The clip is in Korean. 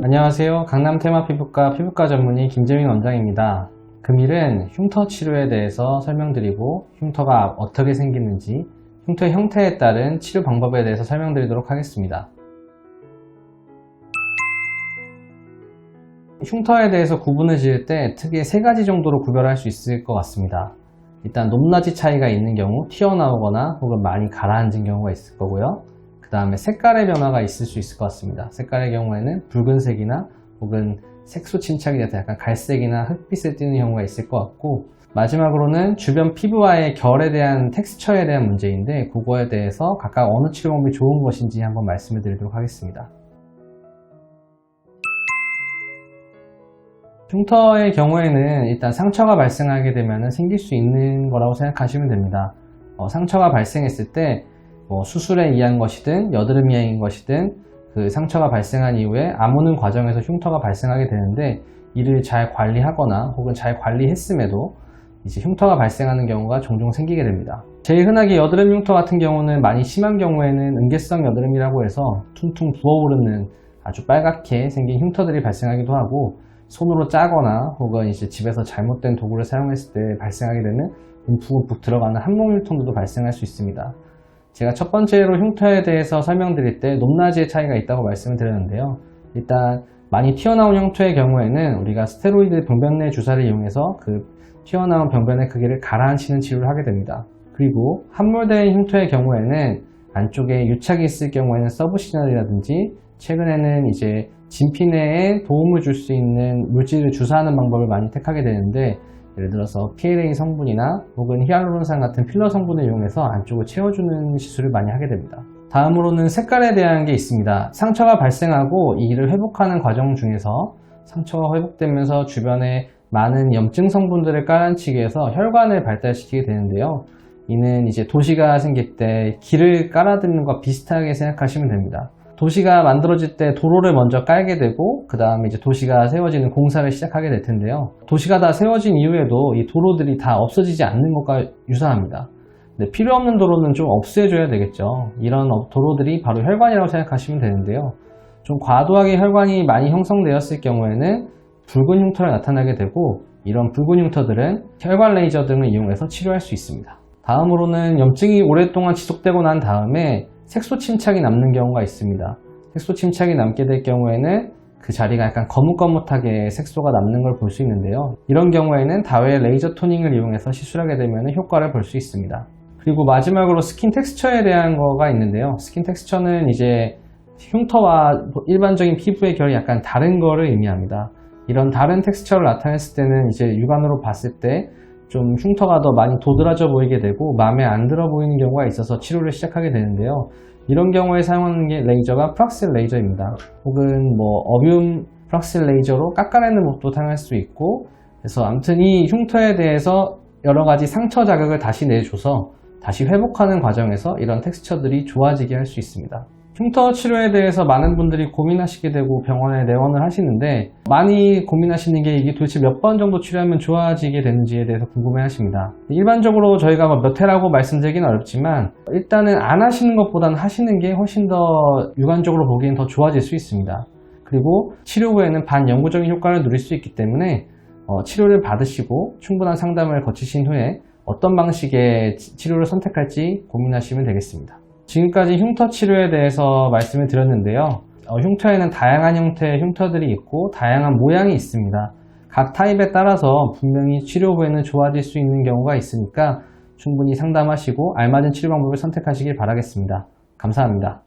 안녕하세요. 강남 테마피부과 피부과 전문의 김재민 원장입니다. 금일은 흉터 치료에 대해서 설명드리고 흉터가 어떻게 생기는지, 흉터의 형태에 따른 치료 방법에 대해서 설명드리도록 하겠습니다. 흉터에 대해서 구분을 지을 때 크게 세 가지 정도로 구별할 수 있을 것 같습니다. 일단 높낮이 차이가 있는 경우 튀어나오거나 혹은 많이 가라앉은 경우가 있을 거고요. 그 다음에 색깔의 변화가 있을 수 있을 것 같습니다. 색깔의 경우에는 붉은색이나 혹은 색소 침착이 돼서 약간 갈색이나 흑빛을 띠는 경우가 있을 것 같고, 마지막으로는 주변 피부와의 결에 대한 텍스처에 대한 문제인데, 그거에 대해서 각각 어느 치료 방법이 좋은 것인지 한번 말씀을 드리도록 하겠습니다. 흉터의 경우에는 일단 상처가 발생하게 되면 생길 수 있는 거라고 생각하시면 됩니다. 상처가 발생했을 때 수술에 의한 것이든 여드름이 의한 것이든 그 상처가 발생한 이후에 아무는 과정에서 흉터가 발생하게 되는데, 이를 잘 관리하거나 혹은 잘 관리했음에도 이제 흉터가 발생하는 경우가 종종 생기게 됩니다. 제일 흔하게 여드름 흉터 같은 경우는 많이 심한 경우에는 음계성 여드름이라고 해서 퉁퉁 부어오르는 아주 빨갛게 생긴 흉터들이 발생하기도 하고, 손으로 짜거나 혹은 이제 집에서 잘못된 도구를 사용했을 때 발생하게 되는 움푹움푹 들어가는 한몸 흉터도 발생할 수 있습니다. 제가 첫 번째로 흉터에 대해서 설명드릴 때 높낮이의 차이가 있다고 말씀을 드렸는데요. 일단 많이 튀어나온 흉터의 경우에는 우리가 스테로이드 병변내 주사를 이용해서 그 튀어나온 병변의 크기를 가라앉히는 치료를 하게 됩니다. 그리고 함몰된 흉터의 경우에는 안쪽에 유착이 있을 경우에는 서브시널이라든지, 최근에는 이제 진피내에 도움을 줄 수 있는 물질을 주사하는 방법을 많이 택하게 되는데, 예를 들어서 PLA 성분이나 혹은 히알루론산 같은 필러 성분을 이용해서 안쪽을 채워주는 시술을 많이 하게 됩니다. 다음으로는 색깔에 대한 게 있습니다. 상처가 발생하고 이를 회복하는 과정 중에서 상처가 회복되면서 주변에 많은 염증 성분들을 깔아앉히기 위해서 혈관을 발달시키게 되는데요. 이는 이제 도시가 생길 때 길을 깔아드리는 것과 비슷하게 생각하시면 됩니다. 도시가 만들어질 때 도로를 먼저 깔게 되고, 그 다음에 이제 도시가 세워지는 공사를 시작하게 될 텐데요. 도시가 다 세워진 이후에도 이 도로들이 다 없어지지 않는 것과 유사합니다. 근데 필요 없는 도로는 좀 없애줘야 되겠죠. 이런 도로들이 바로 혈관이라고 생각하시면 되는데요. 좀 과도하게 혈관이 많이 형성되었을 경우에는 붉은 흉터가 나타나게 되고, 이런 붉은 흉터들은 혈관 레이저 등을 이용해서 치료할 수 있습니다. 다음으로는 염증이 오랫동안 지속되고 난 다음에 색소 침착이 남는 경우가 있습니다. 색소 침착이 남게 될 경우에는 그 자리가 약간 거뭇거뭇하게 색소가 남는 걸 볼 수 있는데요. 이런 경우에는 다회의 레이저 토닝을 이용해서 시술하게 되면 효과를 볼 수 있습니다. 그리고 마지막으로 스킨 텍스처에 대한 거가 있는데요. 스킨 텍스처는 이제 흉터와 일반적인 피부의 결이 약간 다른 거를 의미합니다. 이런 다른 텍스처를 나타냈을 때는 이제 육안으로 봤을 때 좀 흉터가 더 많이 도드라져 보이게 되고 마음에 안 들어 보이는 경우가 있어서 치료를 시작하게 되는데요. 이런 경우에 사용하는 게 레이저가 프락셀 레이저입니다. 혹은 어뷸 프락셀 레이저로 깎아내는 법도 사용할 수 있고, 그래서 아무튼 이 흉터에 대해서 여러 가지 상처 자극을 다시 내줘서 다시 회복하는 과정에서 이런 텍스처들이 좋아지게 할 수 있습니다. 흉터 치료에 대해서 많은 분들이 고민하시게 되고 병원에 내원을 하시는데, 많이 고민하시는 게 이게 도대체 몇 번 정도 치료하면 좋아지게 되는지에 대해서 궁금해 하십니다. 일반적으로 저희가 몇 회라고 말씀드리기는 어렵지만, 일단은 안 하시는 것보다는 하시는 게 훨씬 더 육안적으로 보기엔 더 좋아질 수 있습니다. 그리고 치료 후에는 반영구적인 효과를 누릴 수 있기 때문에 치료를 받으시고 충분한 상담을 거치신 후에 어떤 방식의 치료를 선택할지 고민하시면 되겠습니다. 지금까지 흉터 치료에 대해서 말씀을 드렸는데요. 흉터에는 다양한 형태의 흉터들이 있고 다양한 모양이 있습니다. 각 타입에 따라서 분명히 치료 후에는 좋아질 수 있는 경우가 있으니까 충분히 상담하시고 알맞은 치료 방법을 선택하시길 바라겠습니다. 감사합니다.